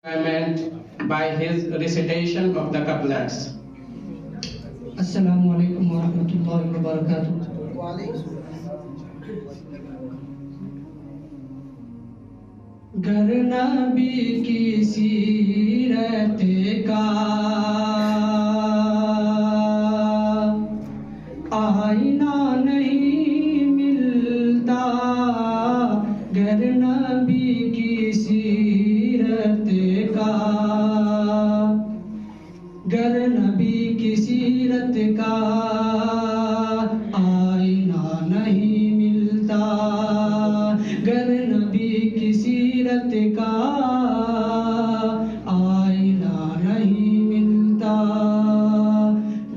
enjoyment by his recitation of the couplets. अस्सलामु अलैकुम वरहमतुल्लाहि वबरकातुहू। गर नबी की सीरत का आईना नहीं मिलता, गर नबी की सीरत का, गर नबी की सीरत का आईना नहीं मिलता, गर नबी की सीरत का आईना नहीं मिलता,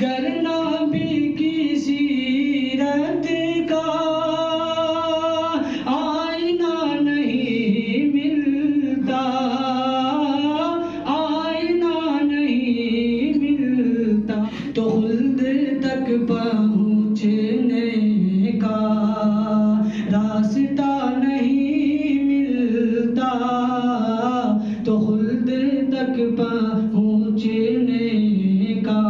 गर नबी की सीरत का आईना नहीं मिलता, आईना नहीं मिलता, तो खुल्द तक पहुँचने का रास्ता नहीं मिलता, तो खुल्द तक पहुँचने का।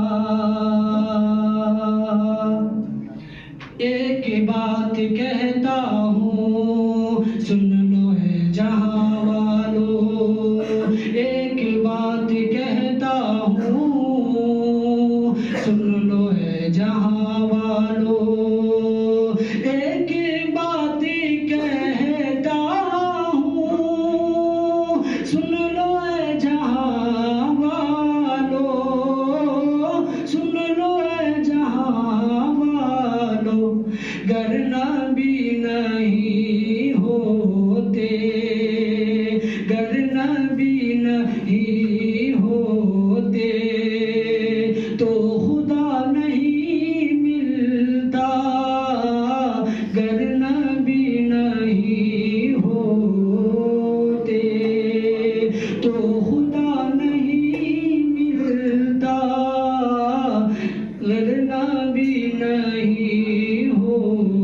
एक बात कहता हूँ सुन लो है जहाँ वालों, एक बात कहता हूँ सुन लो है जहाँ वालों, एक बात कहता हूँ सुन लो है जहाँ वालों, सुन लो है जहाँ वालों, गर नबी नहीं होते, गर नबी नहीं होते, तो खुदा नहीं मिलता, गर नबी नहीं होते, तो खुदा नहीं मिलता, गर नबी नहीं होते।